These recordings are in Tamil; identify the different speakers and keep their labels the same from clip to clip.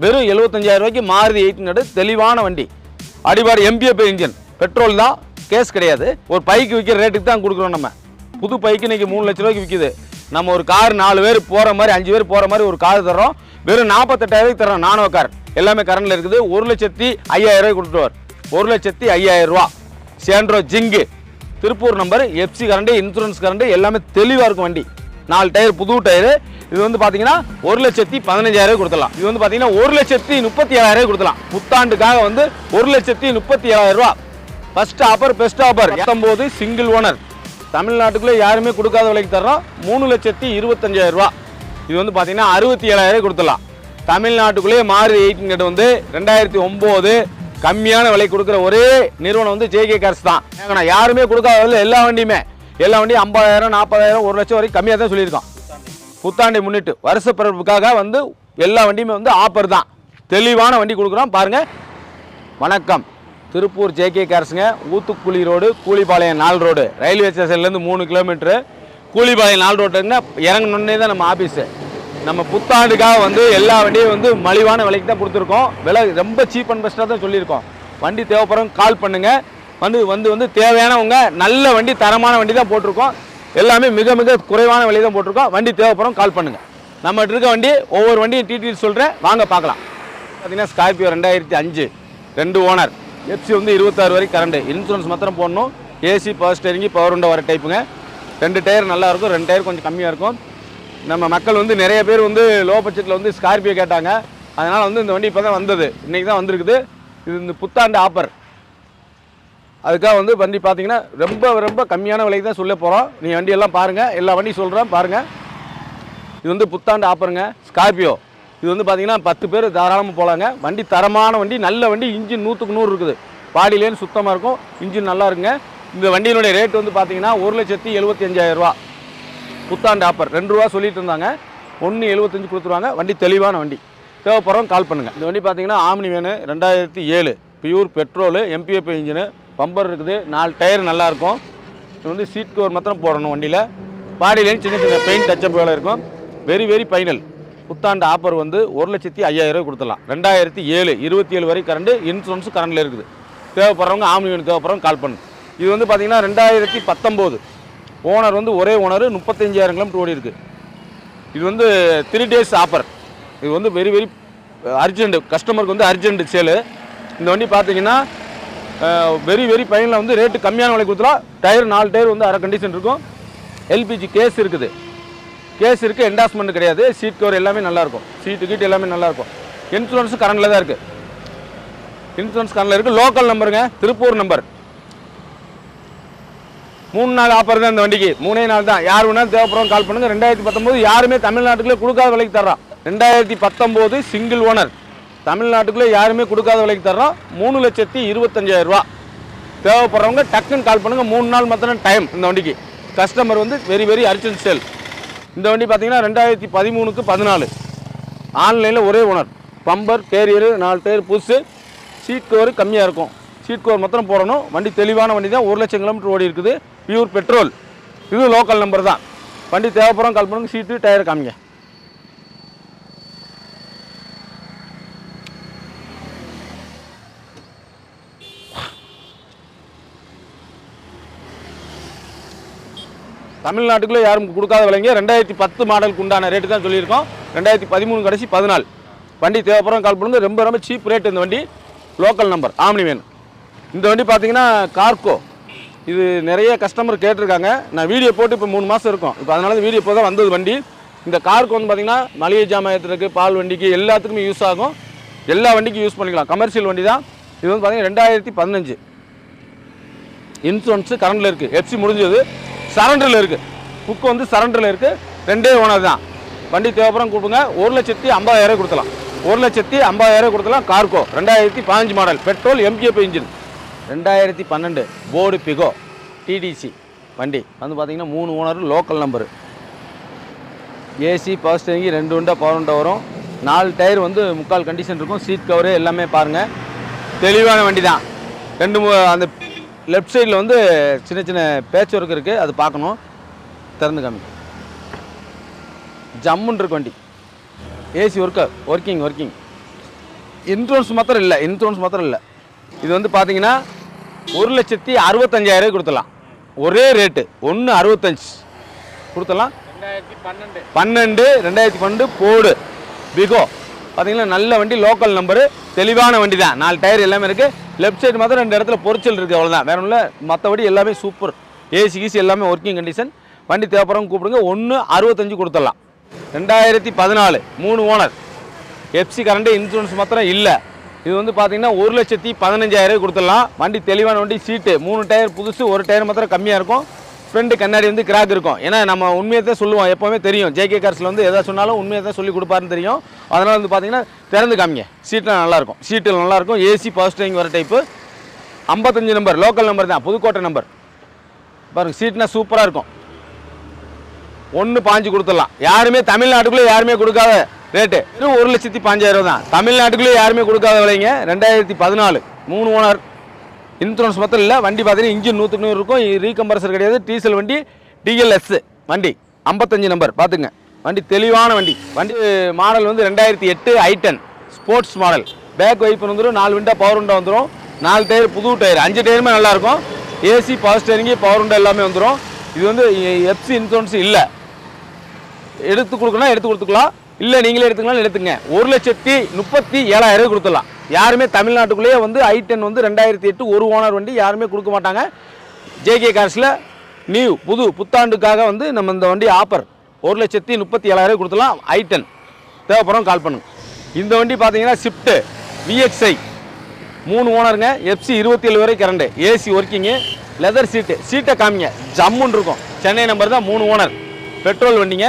Speaker 1: வெறும் 75,000 ரூபாய்க்கு மாருதி 800 தெளிவான வண்டி. அடிபாடு MPF இன்ஜின், பெட்ரோல் தான், கேஸ் கிடையாது. ஒரு பைக்கு விற்கிற ரேட்டுக்கு தான் கொடுக்குறோம். நம்ம புது பைக்கு இன்னைக்கு 3 லட்ச ரூபாய்க்கு விற்கிது. நம்ம ஒரு கார் 4 பேர் போகிற மாதிரி 5 பேர் போகிற மாதிரி ஒரு கார் தர்றோம். வெறும் 48,000 தர்றோம். நானோ கார் எல்லாமே கரண்டில் இருக்குது. 1,05,000 ரூபாய் கொடுத்துருவார். 1,05,000 ரூபா. Santro Xing, Tiruppur number, FC current, insurance current எல்லாமே தெளிவாக இருக்கும் வண்டி. 4 டயர், புது டயரு. இது வந்து பார்த்தீங்கன்னா 1,15,000 கொடுத்துடலாம். இது வந்து பார்த்தீங்கன்னா 1,37,000 கொடுத்துடலாம். புத்தாண்டுக்காக வந்து 1,37,000 ரூபா. First offer, best offer. 19 single owner. தமிழ்நாட்டுக்குள்ளே யாருமே கொடுக்காத விலைக்கு தர்றோம். 3,25,000 ரூபா. இது வந்து பார்த்தீங்கன்னா 67,000 கொடுத்துடலாம். தமிழ்நாட்டுக்குள்ளேயே மாருதி 800 வந்து 2009 கம்மியான விலை கொடுக்குற ஒரே நிறுவனம் வந்து JK கார்ஸ் தான். ஏன்னா யாருமே கொடுக்காத எல்லா வண்டியும் 50,000, 40,000, 1 லட்சம் வரைக்கும் கம்மியாக தான் சொல்லியிருக்கோம். புத்தாண்டை முன்னிட்டு வருஷ பிறப்புக்காக வந்து எல்லா வண்டியுமே வந்து ஆஃபர் தான். தெளிவான வண்டி கொடுக்குறோம் பாருங்கள். வணக்கம், திருப்பூர் JK கார்ஸுங்க. Oothukuli road, Koolipalayam 4 road, railway ஸ்டேஷன்லேருந்து 3 கிலோமீட்டரு. கூலிபாளையம் 4 ரோட்டுங்க இறங்கணுன்னே தான் நம்ம ஆஃபீஸு. நம்ம புத்தாண்டுக்காக வந்து எல்லா வண்டியும் வந்து மலிவான விலைக்கு தான் கொடுத்துருக்கோம். விலை ரொம்ப சீப் அண்ட் பெஸ்ட்டாக தான் சொல்லியிருக்கோம். வண்டி தேவைப்படுறவங்க கால் பண்ணுங்கள். வந்து தேவையானவங்க நல்ல வண்டி, தரமான வண்டி தான் போட்டிருக்கோம். எல்லாமே மிக மிக குறைவான விலை தான் போட்டிருக்கோம். வண்டி தேவைப்படுறவங்க கால் பண்ணுங்கள். நம்மகிட்ட இருக்க வண்டி ஒவ்வொரு வண்டியும் டீட்டெயில் சொல்கிறேன், வாங்க பார்க்கலாம். பார்த்தீங்கன்னா ஸ்கார்பியோ 2005 2 ஓனர், FC வந்து 26 வரைக்கும் கரண்ட், இன்சூரன்ஸ் மாத்திரம் போடணும். AC, power steering, power window வர டைப்புங்க. 2 டயர் நல்லா இருக்கும், 2 டயர் கொஞ்சம் கம்மியாக இருக்கும். நம்ம மக்கள் வந்து நிறைய பேர் வந்து லோ பட்ஜெட்டில் வந்து ஸ்கார்பியோ கேட்டாங்க. அதனால் வந்து இந்த வண்டி இப்போ தான் வந்தது, இன்றைக்கி தான் வந்திருக்குது. இது இந்த புத்தாண்டு ஆஃபர். அதுக்காக வந்து வண்டி பார்த்தீங்கன்னா ரொம்ப ரொம்ப கம்மியான விலைக்கு தான் சொல்ல போகிறோம். நீங்கள் வண்டியெல்லாம் பாருங்கள், எல்லா வண்டியும் சொல்கிறேன் பாருங்கள். இது வந்து புத்தாண்டு ஆஃபருங்க, ஸ்கார்பியோ. இது வந்து பார்த்தீங்கன்னா 10 பேர் தாராளமாக போகலாங்க. வண்டி தரமான வண்டி, நல்ல வண்டி. இன்ஜின் 100க்கு 100 இருக்குது. பாடியிலேன்னு சுத்தமாக இருக்கும், இன்ஜின் நல்லா இருக்குங்க. இந்த வண்டியினுடைய ரேட் வந்து பார்த்தீங்கன்னா 1,75,000 ரூபா. புத்தாண்டு ஆஃபர் 2 ரூபா சொல்லிட்டு இருந்தாங்க. 1,75 கொடுத்துருவாங்க. வண்டி தெளிவான வண்டி. தேவைப்படுறவங்க கால் பண்ணுங்கள். இந்த வண்டி பார்த்தீங்கன்னா omni van, 2007 pure petrol, MPF engine, bumper இருக்குது, 4 டயர் நல்லாயிருக்கும். இது வந்து சீட் கவர் மாத்திரம் போடணும் வண்டியில். பாடியிலேயும் சின்ன சின்ன பெயிண்ட் டச்சப் வேலை இருக்கும். Very very final. புத்தாண்டு ஆஃபர் வந்து 1,05,000 கொடுத்துடலாம். 2007 27 வரை கரண்ட், இன்சூரன்ஸும் கரண்டில் இருக்குது. தேவைப்படுறவங்க ஆம்னி வேனு தேவைப்படுறவங்க கால் பண்ணுங்க. இது வந்து பார்த்தீங்கன்னா 2019 ஓனர் வந்து ஒரே ஓனர், 35,000 கிலோமீட்டர் ஓடி இருக்குது. இது வந்து 3 டேஸ் ஆஃபர். இது வந்து வெரி வெரி அர்ஜென்ட், கஸ்டமருக்கு வந்து அர்ஜென்ட் சேலு. இந்த வண்டி பார்த்தீங்கன்னா வெரி வெரி ஃபைனலில் வந்து ரேட்டு கம்மியான விலை கொடுத்துலாம். டயர் 4 டயர் வந்து அரை கண்டிஷன் இருக்கும். LPG கேஸ் இருக்குது, கேஸ் இருக்குது, என்டாஸ்மெண்ட் கிடையாது. சீட் கவர் எல்லாமே நல்லாயிருக்கும், சீட்டு கீட்டு எல்லாமே நல்லாயிருக்கும். இன்சூரன்ஸும் கரண்டில் தான் இருக்குது, இன்சூரன்ஸ் கரண்டில் இருக்குது. Local நம்பருங்க, Tiruppur number. 3 நாள் ஆஃபர் தான் இந்த வண்டிக்கு, 3 நாள் தான். யார் வேணாலும் தேவைப்படுறவங்க கால் பண்ணுங்கள். 2019 யாருமே தமிழ்நாட்டுக்குள்ளே கொடுக்காத விலைக்கு தர்றோம். 2019 சிங்கிள் ஓனர், தமிழ்நாட்டுக்குள்ளே யாருமே கொடுக்காத விலைக்கு தர்றோம். 3,25,000 ரூபா. தேவைப்படுறவங்க டக்குன்னு கால் பண்ணுங்கள். 3 நாள் மாத்திரம் டைம் இந்த வண்டிக்கு. கஸ்டமர் வந்து வெரி வெரி அர்ஜென்ட் சேல். இந்த வண்டி பார்த்தீங்கன்னா 2013க்கு 14 ஆன்லைனில் ஒரே ஓனர். பம்பர், கேரியரு, 4 டயர் புதுசு. சீட் கவர் கம்மியாக இருக்கும், சீட் கவர் மாத்திரம் போடணும். வண்டி தெளிவான வண்டி தான். 1 லட்சம் கிலோமீட்டர் ஓடி இருக்குது. Pure petrol. இது லோக்கல் நம்பர் தான். வண்டி தேவைப்படுறோம் கால் பண்ணுங்க. சீட்டு டயர் காமிங்க. தமிழ்நாட்டுக்குள்ளே யாரும் கொடுக்காத விலைங்க. 2010 மாடலுக்கு உண்டான ரேட்டு தான் சொல்லியிருக்கோம். 2013 கடைசி 14. வண்டி தேவைப்படுறோம் கால் பண்ணுங்க. ரொம்ப ரொம்ப சீப் ரேட் இந்த வண்டி. Local number, omni van. இந்த வண்டி பார்த்தீங்கன்னா கார்கோ. இது நிறைய கஸ்டமர் கேட்டிருக்காங்க. நான் வீடியோ போட்டு இப்போ 3 மாதம் இருக்கும். இப்போ அதனால வீடியோ இப்போ தான் வந்தது வண்டி. இந்த கார்கோ வந்து பார்த்தீங்கன்னா மளிகை ஜாமான் ஏற்றுறதுக்கு, பால் வண்டிக்கு எல்லாத்துக்குமே யூஸ் ஆகும். எல்லா வண்டிக்கும் யூஸ் பண்ணிக்கலாம். கமர்ஷியல் வண்டி தான். இது வந்து பார்த்தீங்கன்னா 2015 இன்சூரன்ஸு கரண்டில் இருக்குது. FC முடிஞ்சது, சரண்டரில் இருக்குது. புக்கு வந்து சரண்டரில் இருக்குது. 2 ஓனர் தான். வண்டி தேவைப்படுறோம் கொடுங்க. 1,50,000 கொடுத்தலாம். 1,50,000 கொடுத்தலாம். Cargo 2015 model, petrol, MPF engine. 2012 Ford Figo TDC வண்டி வந்து பார்த்தீங்கன்னா 3 owner, local number. AC, power steering, 2 உண்டா பவர் உண்டா வரும். 4 டயர் வந்து முக்கால் கண்டிஷன் இருக்கும். சீட் கவரு எல்லாமே பாருங்கள், தெளிவான வண்டி தான். 2 அந்த லெஃப்ட் சைடில் வந்து சின்ன சின்ன பேட்ச் ஒர்க் இருக்குது, அது பார்க்கணும். திறந்து காமி. ஜம்முன்னு இருக்கு வண்டி. AC working. இன்சூரன்ஸ் மாத்திரம் இல்லை. இது வந்து பார்த்தீங்கன்னா 1,65,000 கொடுத்துடலாம். ஒரே ரேட்டு 1,65 கொடுத்துடலாம். 2012 போடு பிகோ பார்த்தீங்கன்னா நல்ல வண்டி, லோக்கல் நம்பரு, தெளிவான வண்டி தான். 4 டயர் எல்லாமே இருக்குது. லெஃப்ட் சைடு மாத்திரம் 2 இடத்துல பொரிச்சல் இருக்குது, அவ்வளோதான். வேற ஒன்றும் இல்லை. மற்றபடி எல்லாமே சூப்பர். ஏசி கீசி எல்லாமே ஒர்க்கிங் கண்டிஷன். வண்டி தேவைப்படுறவங்க கூப்பிடுங்க. 1,65 கொடுத்துடலாம். 2014 3 ஓனர், எஃப்சி கரண்ட், இன்சூரன்ஸ் மாத்திரம் இல்லை. இது வந்து பார்த்தீங்கன்னா 1,15,000 கொடுத்துடலாம். வண்டி தெளிவான வண்டி. சீட்டு 3 டயர் புதுசு, 1 டயர் மாத்திரம் கம்மியாக இருக்கும். ஃப்ரெண்டு கண்ணாடி வந்து கிராக் இருக்கும். ஏன்னா நம்ம உண்மையை தான் சொல்லுவோம், எப்போவுமே தெரியும். ஜேகே கார்ஸில் வந்து எதாவது சொன்னாலும் உண்மையை தான் சொல்லி கொடுப்பாருன்னு தெரியும். அதனால் வந்து பார்த்தீங்கன்னா திறந்து காமிங்க. சீட்டில் நல்லாயிருக்கும். சீட்டில் நல்லாயிருக்கும். ஏசி பவர் ஸ்டீரிங் வர டைப்பு. 55 நம்பர், லோக்கல் நம்பர் தான், புதுக்கோட்டை நம்பர். பாருங்கள், சீட்னா சூப்பராக இருக்கும். 1,5 கொடுத்துடலாம். யாருமே தமிழ்நாட்டுக்குள்ளே யாருமே கொடுக்காத ரேட்டு. 1,05,000 தான். தமிழ்நாட்டுக்குள்ளே யாருமே கொடுக்காத விலைங்க. 2014 3 ஓனர், இன்சூரன்ஸ் மொத்தம் இல்லை. வண்டி பார்த்தீங்கன்னா இன்ஜின் 100 இருக்கும். ரீகம்பரசர் கிடையாது. டீசல் வண்டி, டிஎல்எஸ் வண்டி. 55 நம்பர் பார்த்துங்க. வண்டி தெளிவான வண்டி. வண்டி மாடல் வந்து 2008 i10 sports model. Back wiper வந்துடும். 4 விண்டா பவர் விண்டா வந்துடும். 4 டயர் புது டயர். 5 டயருமே நல்லாயிருக்கும். ஏசி பவர் ஸ்டேரிங்கு பவர் விண்டா எல்லாமே வந்துடும். இது வந்து எஃப்சி இன்சூரன்ஸ் இல்லை. எடுத்து கொடுக்கலாம். இல்லை நீங்களே எடுத்துங்க. 1,37,000 கொடுத்துடலாம். யாருமே தமிழ்நாட்டுக்குள்ளேயே வந்து i10 வந்து 2008 1 ஓனர் வண்டி யாருமே கொடுக்க மாட்டாங்க. ஜேகே கார்ஸில் நியூ புத்தாண்டுக்காக வந்து நம்ம இந்த வண்டி ஆஃபர் 1,37,000 கொடுத்துடலாம். i10 தேவைப்படுறோம் கால் பண்ணுங்க. இந்த வண்டி பார்த்தீங்கன்னா ஷிஃப்ட்டு VXI 3 ஓனருங்க. எஃப்சி 27 வரை கரண்டு. AC working. லெதர் சீட்டை காமிங்க, ஜம்முன்னு இருக்கும். சென்னை நம்பர் தான். 3 ஓனர், பெட்ரோல் வண்டிங்க.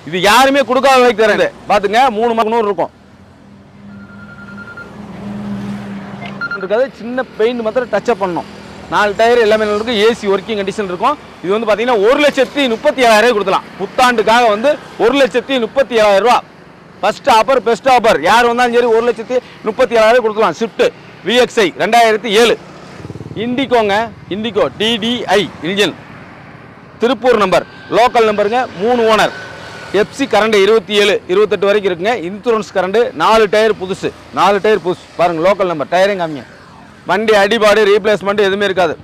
Speaker 1: இது யாருமே கொடுக்காத விலைக்கு தரேன். பார்த்துங்க, 3,100 இருக்கும். இருக்காது. சின்ன பெயிண்ட் மாத்திரம் டச்சப் பண்ணணும். 4 டயர் எல்லாமே இருக்கும். ஏசி ஒர்க்கிங் கண்டிஷன் இருக்கும். இது வந்து பார்த்தீங்கன்னா 1,37,000 கொடுக்கலாம். புத்தாண்டுக்காக வந்து 1,37,000 ரூபா. First offer, best offer. யார் வந்தாலும் சரி 1,37,000 கொடுக்கலாம். ஷிஃப்ட் VXI 2007 இண்டிகோங்க. Indigo TDI engine, Tiruppur number, local நம்பருங்க. 3 ஓனர், எஃப்சி கரண்ட் 27 28 வரைக்கும் இருக்குங்க. Insurance current. 4 டயர் புதுசு. பாருங்கள், லோக்கல் நம்பர். டயரையும் காமிங்க. வண்டி அடிபாடு ரீப்ளேஸ்மெண்ட் எதுவுமே இருக்காது.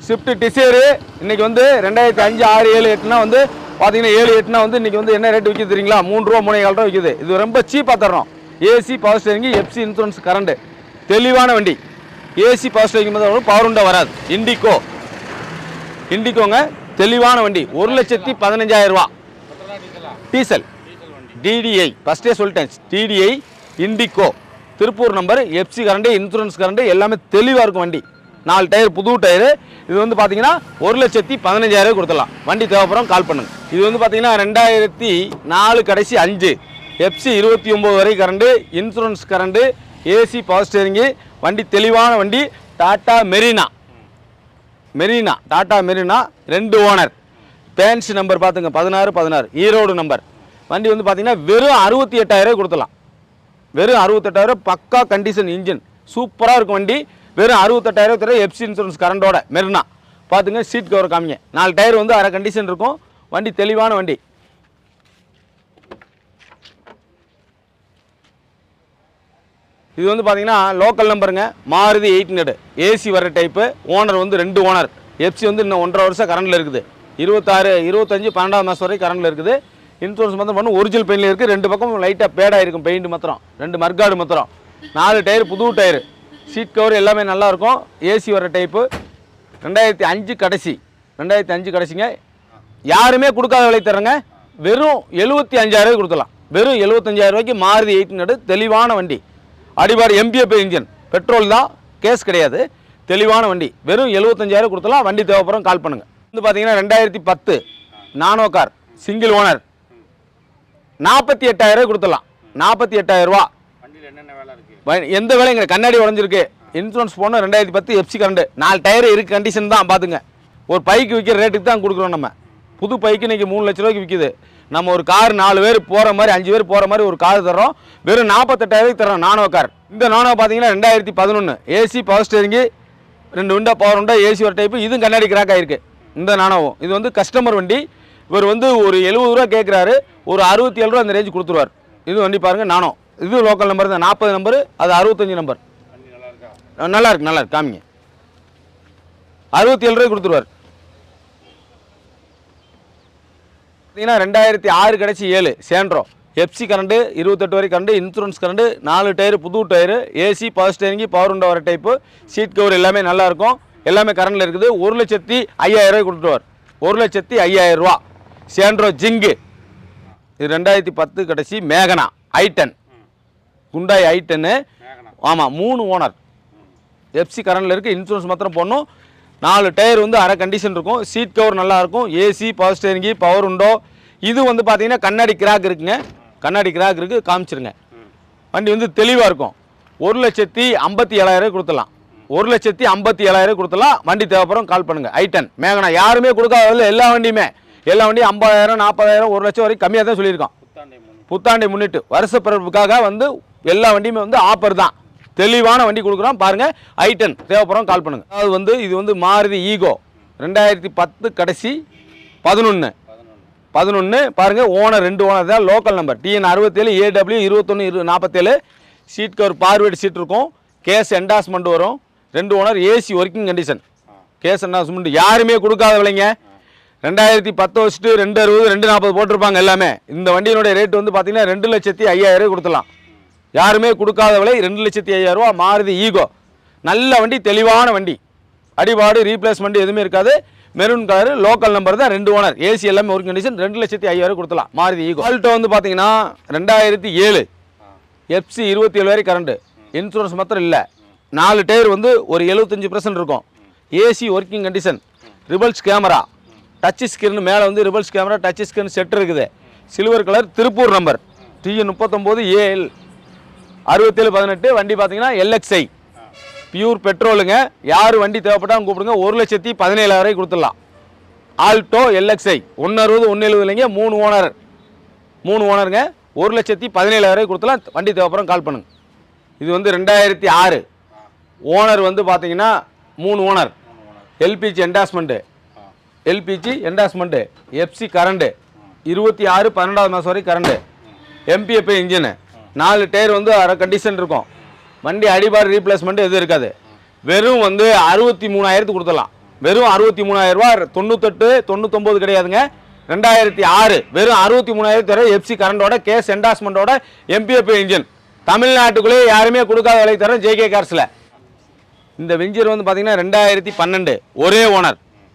Speaker 1: ஸ்விஃப்ட் டிசைரு இன்னைக்கு வந்து 2005 6 7 8னா வந்து பார்த்தீங்கன்னா 7 8னா வந்து இன்னைக்கு வந்து என்ன ரேட் விற்கிது தெரியுங்களா? 3 ரூபா 3,4 ரூபா விற்கிது. இது ரொம்ப சீப்பாக தர்றோம். AC power steering, FC insurance current, தெளிவான வண்டி. ஏசி பவர் ஸ்டேரிங் வந்து பவர் உண்டா வராது. இண்டிகோங்க, தெளிவான வண்டி. 1,15,000 ரூபா. டீசல் DDI ஃபஸ்ட்டே சொல்லிட்டேன். TDI indigo, Tiruppur number, FC current, insurance current எல்லாமே தெளிவாக இருக்கும் வண்டி. 4 டயர் புது டயரு. இது வந்து பார்த்தீங்கன்னா 1,15,000 கொடுத்துடலாம். வண்டி தேவைப்படுறோம் கால் பண்ணுங்க. இது வந்து பார்த்தீங்கன்னா 2004 கடைசி 5, எஃப்சி 29 வரை current, insurance current, AC power steering. வண்டி தெளிவான வண்டி. டாடா மெரினா 2 ஓனர். பேன்ஸ் நம்பர் பார்த்துங்க 16 ஈரோடு நம்பர். வண்டி வந்து பார்த்தீங்கன்னா வெறும் 68,000 கொடுத்துடலாம். வெறும் 68,000. பக்கா கண்டிஷன் இன்ஜின் சூப்பராக இருக்கும் வண்டி. வெறும் 68,000 தர எஃப்சி இன்சூரன்ஸ் கரண்டோட மெரினா. பார்த்துங்க, சீட் கவர் காமிங்க. 4 டயர் வந்து அரை கண்டிஷன் இருக்கும். வண்டி தெளிவான வண்டி. இது வந்து பார்த்தீங்கன்னா லோக்கல் நம்பருங்க. மாருதி 800 ஏசி வர டைப்பு. ஓனர் வந்து 2 ஓனர். எஃப்சி வந்து இன்னும் 1.5 வருஷம் கரண்டில் இருக்குது. 26 25 12ஆம் மாதம் வரை கரண்டில் இருக்குது. இன்சூரன்ஸ் மாத்திரம் பண்ணி ஒரிஜினல் பெயிண்டில் இருக்குது. 2 பக்கம் லைட்டாக பேடாக இருக்கும். பெயிண்ட் மாத்திரம் 2 மர்காடு மாத்திரம். 4 டயர் புது டயரு. சீட் கவர் எல்லாமே நல்லாயிருக்கும். ஏசி வர டைப்பு. 2005 கடைசிங்க. யாருமே கொடுக்காத விலை தரங்க. வெறும் 75,000 கொடுத்துடலாம். வெறும் 75,000 ரூபாய்க்கு மாருதி 800 தெளிவான வண்டி. அடிபாடு MPF இன்ஜின், பெட்ரோல் தான், கேஸ் கிடையாது. தெளிவான வண்டி. வெறும் 75,000 கொடுத்துடலாம். வண்டி தேவைப்படுறோம் கால் பண்ணுங்கள். வந்து பார்த்தீங்கன்னா 2010 நானோ கார் சிங்கிள் ஓனர் 48,000 கொடுத்துடலாம். 48,000 ரூபா. எந்த வேலைங்க? கண்ணாடி உடஞ்சிருக்கு. இன்சூரன்ஸ் போனோம். 2010 எஃப்சி கரண்ட். 4 டயர் இருக்கு கண்டிஷன் தான். பார்த்துங்க, ஒரு பைக்கு விற்கிற ரேட்டுக்கு தான் கொடுக்குறோம். நம்ம புது பைக்கு இன்றைக்கி 3 லட்ச ரூபாய்க்கு விற்கிது. நம்ம ஒரு கார் 4 பேர் போகிற மாதிரி 5 பேர் போகிற மாதிரி ஒரு கார் தர்றோம். வெறும் 48,000 தர்றோம். நானோ கார். இந்த நானோ பார்த்தீங்கன்னா 2011 ஏசி பவர் ஸ்டேரிங்கு, 2 விண்டா பவர் உண்டா, ஏசி ஒரு டைப்பு. இதுவும் கண்ணாடி கிராக் ஆகிருக்கு. இந்த நானோவும் இது வந்து கஸ்டமர் வண்டி. இவர் வந்து ஒரு 70 ரூபா கேட்குறாரு. ஒரு 67 ரூபா அந்த ரேஞ்சு கொடுத்துருவார். இது வண்டி பாருங்கள். நானோ இது லோக்கல் நம்பர் தான், 40 நம்பர், அது 65 நம்பர். நல்லா இருக்கு காமிங்க. 67 ரூபாய் கொடுத்துருவார். பார்த்தீங்கன்னா 2006 கடைசி 7 சேண்ட்ரோ, எஃப்சி கரண்ட், 28 வரை கரண்ட், இன்சூரன்ஸ் கரண்ட், 4 டயரு புது tyre, AC, power steering, power உண்டா வர டைப்பு, சீட் கவர் எல்லாமே நல்லா இருக்கும், எல்லாமே கரண்டில் இருக்குது. 1,05,000 ரூபாய் கொடுத்துருவார். 1,05,000 ரூபா சேண்ட்ரோ ஜிங்கு. இது 2010 கடைசி மேகனா i10, குண்டாய் i10. ஆமாம், 3 ஓனர், எஃப்சி கரண்டில் இருக்குது, இன்சூரன்ஸ் மாத்திரம் போடணும். 4 டயர் வந்து அரை கண்டிஷன் இருக்கும், சீட் கவர் நல்லாயிருக்கும், ஏசி, பவர் ஸ்டேரிங், பவர் உண்டோ. இது வந்து பார்த்தீங்கன்னா கண்ணாடி கிராக் இருக்குங்க, கண்ணாடி கிராக் இருக்குது, காமிச்சிருங்க. வண்டி வந்து தெளிவாக இருக்கும். 1,57,000 கொடுத்துடலாம். 1,57,000 கொடுத்துடலாம். வண்டி தேவைப்படும் கால் பண்ணுங்கள். i10 மேகனா யாருமே கொடுக்காத எல்லா வண்டியும் 50,000, 40,000, 1 லட்சம் வரைக்கும் கம்மியாக தான் சொல்லியிருக்கோம். புத்தாண்டை முன்னிட்டு வருஷ பிறப்புக்காக வந்து எல்லா வண்டியுமே வந்து ஆஃபர் தான். தெளிவான வண்டி கொடுக்குறோம் பாருங்கள். i10 தேவைப்படும் கால் பண்ணுங்கள். அது வந்து இது வந்து மாருதி ஈகோ 2010 கடைசி 11 பாருங்கள். ஓனர் 2 ஓனர் தான், local number TN 67 AW 2147. Seat cover forward seat இருக்கும், கேஸ் என்டாஸ்மெண்ட் வரும், 2 owner, AC working condition, gas endorsement யாருமே கொடுக்காத விலைங்க. 2010 வச்சுட்டு 260, 240 போட்டிருப்பாங்க எல்லாமே. இந்த வண்டியினுடைய ரேட் வந்து பார்த்தீங்கன்னா 2,05,000 கொடுத்துடலாம். யாருமே கொடுக்காத விலை 2,05,000 ரூபா. மாருதி ஈகோ நல்ல வண்டி, தெளிவான வண்டி, அடிபாடு ரீப்ளேஸ்மெண்ட் எதுவுமே இருக்காது. மெரூன் கலர், லோக்கல் நம்பர் தான், 2 ஓனர், ஏசி எல்லாமே ஒர்க் கண்டிஷன், 2,05,000 கொடுத்துலாம். மாருதி ஈகோ. ஆல்டோ வந்து பார்த்தீங்கன்னா 2007 எஃப்சி 27 வரை கரண்ட், இன்சூரன்ஸ் மாத்திரம் இல்லை, 4 டயர் வந்து ஒரு 75% இருக்கும், AC working condition, reverse camera, touch screen மேலே வந்து reverse camera, touch screen set இருக்குது, silver colour, Tiruppur number, TN 39AL 6718. வண்டி பார்த்தீங்கன்னா LXI பியூர் பெட்ரோலுங்க. யார் வண்டி தேவைப்பட்டாலும் கூப்பிடுங்க. 1,17,000 கொடுத்துடலாம். ஆல்டோ LXI 160, 170 இல்லைங்க, 3 ஓனருங்க, 1,17,000 கொடுத்துடலாம். வண்டி தேவைப்படும் கால் பண்ணுங்க. இது வந்து 2006 ஓனர் வந்து பார்த்தீங்கன்னா 3 ஓனர், LPG என்டாஸ்மெண்ட்டு, எஃப்சி கரண்ட்டு, 26 12 மாதம் வரைக்கும் கரண்ட்டு, MPF இன்ஜினு, 4 டயர் வந்து அரை கண்டிஷன் இருக்கும். வண்டி அடிபார் ரீப்ளேஸ்மெண்ட் எதுவும் இருக்காது. வெறும் வந்து 63,000 கொடுத்துடலாம். வெறும் 63,000 ரூபா. 98, 99 கிடையாதுங்க. 2006 வெறும் 63,000 தர, எஃப்சி கரண்டோட, கேஸ் என்டாஸ்மெண்ட்டோட, MPF இன்ஜின், தமிழ்நாட்டுக்குள்ளேயே யாருமே கொடுக்காத விலை தரோம் JK கார்ஸில். இந்த வெஞ்சர் வந்து பார்த்தீங்கன்னா 2012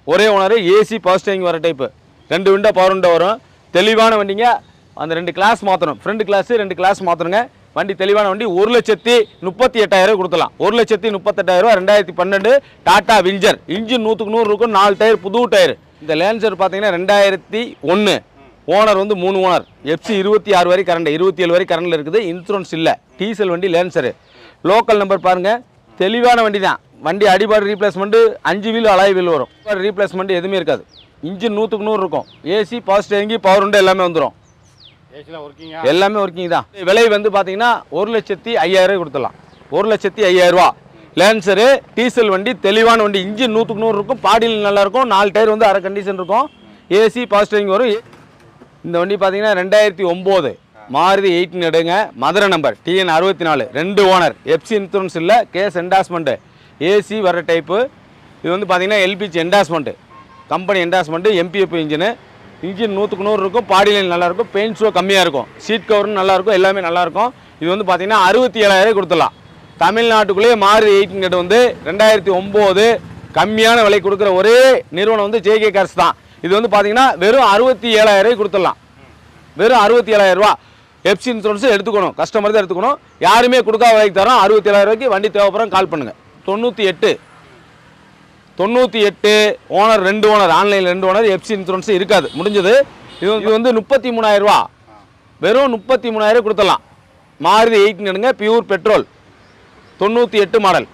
Speaker 1: ஒரே ஓனர், ஏசி பவர் ஸ்டேரிங் வர டைப்பு, 2 விண்டோ பவர் விண்டோ வரும். தெளிவான வண்டிங்க. அந்த 2 கிளாஸ் மாற்றணும், ஃப்ரண்ட் கிளாஸு 2 கிளாஸ் மாற்றணுங்க. வண்டி தெளிவான வண்டி. 1,38,000 கொடுத்தலாம். 1,38,000 2012 டாடா விஞ்சர், இன்ஜின் 100க்கு 100 இருக்கும், 4 டயர் புது டயர். இந்த லேன்சர் பார்த்தீங்கன்னா 2001 ஓனர் வந்து 3 ஓனர், எஃப்சி 26 வரை கரண்ட், 27 வரை கரண்டில் இருக்குது, இன்சூரன்ஸ் இல்லை, டீசல் வண்டி லேன்சரு, லோக்கல் நம்பர் பாருங்கள். தெளிவான வண்டி தான். வண்டி அடிபாடு ரீப்ளேஸ்மெண்ட்டு, 5 வீல் அலாய் வீல் வரும், ரீப்ளேஸ்மெண்ட் எதுவுமே இருக்காது. இன்ஜின் 100க்கு 100 இருக்கும், ஏசி பவர் ஸ்டேரிங் பவர் உண்டு எல்லாமே வந்துடும், எல்லாமே ஒர்க்கிங் தான். விலை வந்து பார்த்தீங்கன்னா 1,05,000 கொடுத்துடலாம். 1,05,000 ரூபா. லேன்சரு டீசல் வண்டி, தெளிவான வண்டி, இன்ஜின் 100க்கு 100 இருக்கும், பாடியில் நல்லா இருக்கும், 4 டயர் வந்து அரை கண்டிஷன் இருக்கும், ஏசி பவர் ஸ்டேரிங் வரும். இந்த வண்டி பார்த்தீங்கன்னா 2009 மாருதி 18 எடுங்க, Madurai number, TN 64, 2 owner, FC insurance இல்லை, கேஸ் என்டாஸ்மெண்ட்டு, ஏசி வர டைப்பு. இது வந்து பார்த்தீங்கன்னா LPG என்டாஸ்மெண்ட்டு, கம்பெனி என்டாஸ்மெண்ட்டு, MPF இன்ஜின் 100க்கு 100 இருக்கும், பாடியில் நல்லாயிருக்கும், பெயிண்ட் ஷோ கம்மியாக இருக்கும், சீட் கவரும் நல்லாயிருக்கும், எல்லாமே நல்லாயிருக்கும். இது வந்து பார்த்தீங்கன்னா 67,000 கொடுத்துடலாம். தமிழ்நாட்டுக்குள்ளேயே மாருதி 18 வந்து 2009 கம்மியான விலை கொடுக்குற ஒரே நிறுவனம் வந்து JK கார்ஸ் தான். இது வந்து பார்த்தீங்கன்னா வெறும் 67,000 கொடுத்துடலாம். வெறும் 67,000 ரூபா. எஃப்சி இன்சூரன்ஸ் எடுத்துக்கணும், கஸ்டமர் தான் எடுத்துக்கணும். யாருமே கொடுக்காத விலைக்கு தரோம். 67,000 ரூபாய்க்கு வண்டி தேவைப்படுறோம், கால் பண்ணுங்கள். 98 ஓனர், 2 ஓனர், ஆன்லைனில் 2 ஓனர், எஃப்சி இன்சூரன்ஸ் இருக்காது, முடிஞ்சது. இது வந்து 33,000 ரூபா. வெறும் 33,000 கொடுத்துடலாம். மாருதி 18 எடுங்க, பியூர் பெட்ரோல், 98 மாடல்.